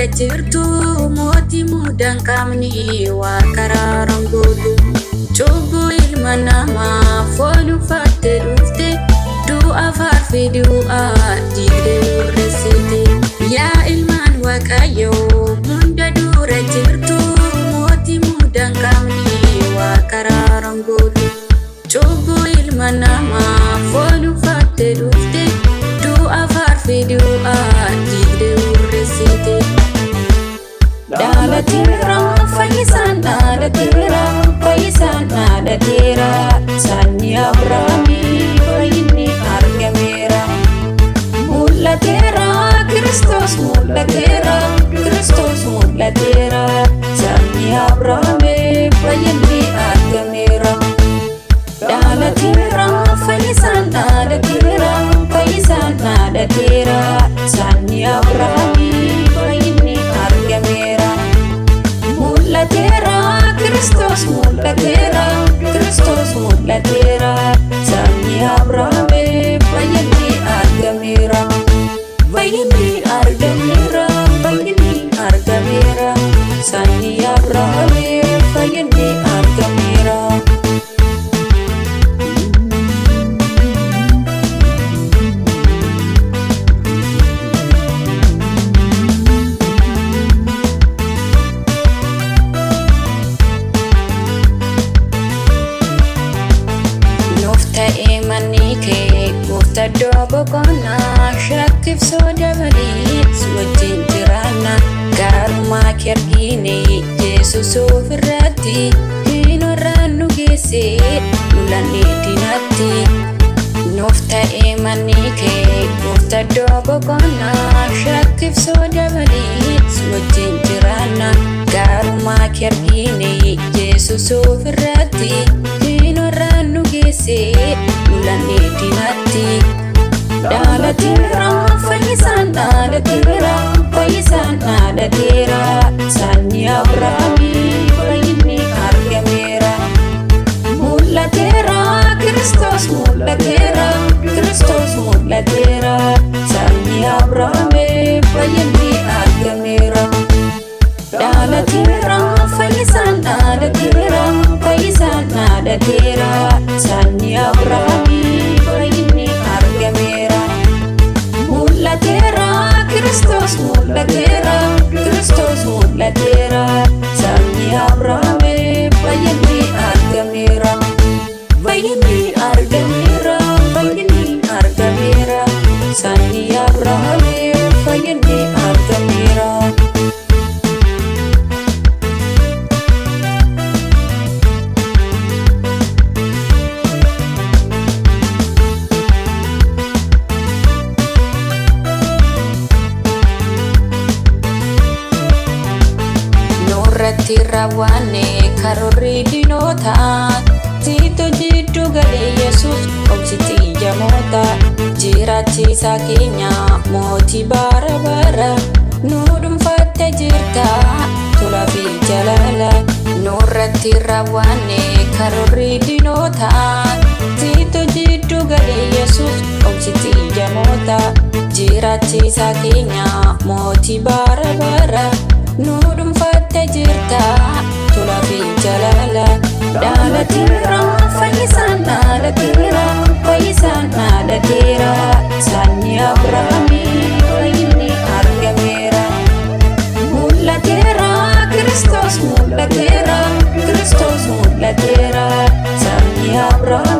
dura jirtu mootii mudaan qabni waa karaaraan gootu. Cubbuu ilma namaa foon uffattee dhufte du'a faarfii du'aa diigdee burreessite. Yaa ilmaan Waaqayyoo hunda dura jirtu mootii mudaan qabni waa karaaraan gootu. Cubbuu ilma namaa foon uffattee dhufte du'a faarfii du'aa diigdee burreessite. Dhalateera fayyisaan dhalateera fayyisaan dhalateera sanyii Abrahaamii fayyinni argameera. Mul'ateera Kiristoos mul'ateera Kiristoos mul'ateera sanyii Abrahaamii fayyinni argameera. Dhalateera fayyisaan dhalateera fayyisaan dhalateera sanyii Abrahaamii fayyinni argameera. Mul'ateera Kiristoos mul'ateera Kiristoos mul'ateera sanyii Abrahaamii fayyinni argameera. Fayyinni argameera fayyinni argameera sanyii Abrahaamii fayyinni argameera. Gooftaa boqonnaa shakkiif soda malee si wajjin jiraanna. Gaarummaa kee argine Yesuus ofirratti diinarraan nu geesse lolannee diinatti. Nuuf ta'ee manni kee gooftaa boqonnaa shakkiif soda malee si wajjin jiraanna. Gaarummaa kee argine Yesuus ofirratti diinarraan nu geesse lolannee diinatti. Dhalateera fayyisaan dhalateera fayyisaan dhalateera sanyii Abrahaamii fayyinni argameera. Mul'ateera Kiristoos mul'ateera Kiristoos mul'ateera sanyii Abrahaamii fayyinni argameera. Dhalateera fayyisaan dhalateera fayyisaan dhalateera sanyii Abrahaamii fayyinni argameera. Mul'ateera Kiristoos mul'ateera Kiristoos mul'ateera sanyii Abrahaamii fayyinni argameera. Fayyinni argameera fayyinni argameera sanyii Abrahaamii fayyinni argameera. Nurratti raawwanne karoorri diinootaa Tiito jidduu galee Yesuus obsitii jamoota. Jiraachisaa keenya mootii bara bara nu dhuunfattee jirta tolaa fi jaalala. Nurratti raawwanne karoorri diinootaa Tiito jidduu galee Yesuus obsitii jamoota. Jiraachisaa keenya mootii bara bara nu dhuunfattee jirta tolaa fi jaalala. Dhalateera fayyisaan dhalateera fayyisaan dhalateera sanyii Abrahaamii fayyinni argameera. Mul'ateera Kiristoos mul'ateera Kiristoos mul'ateera sanyii Abrahaamii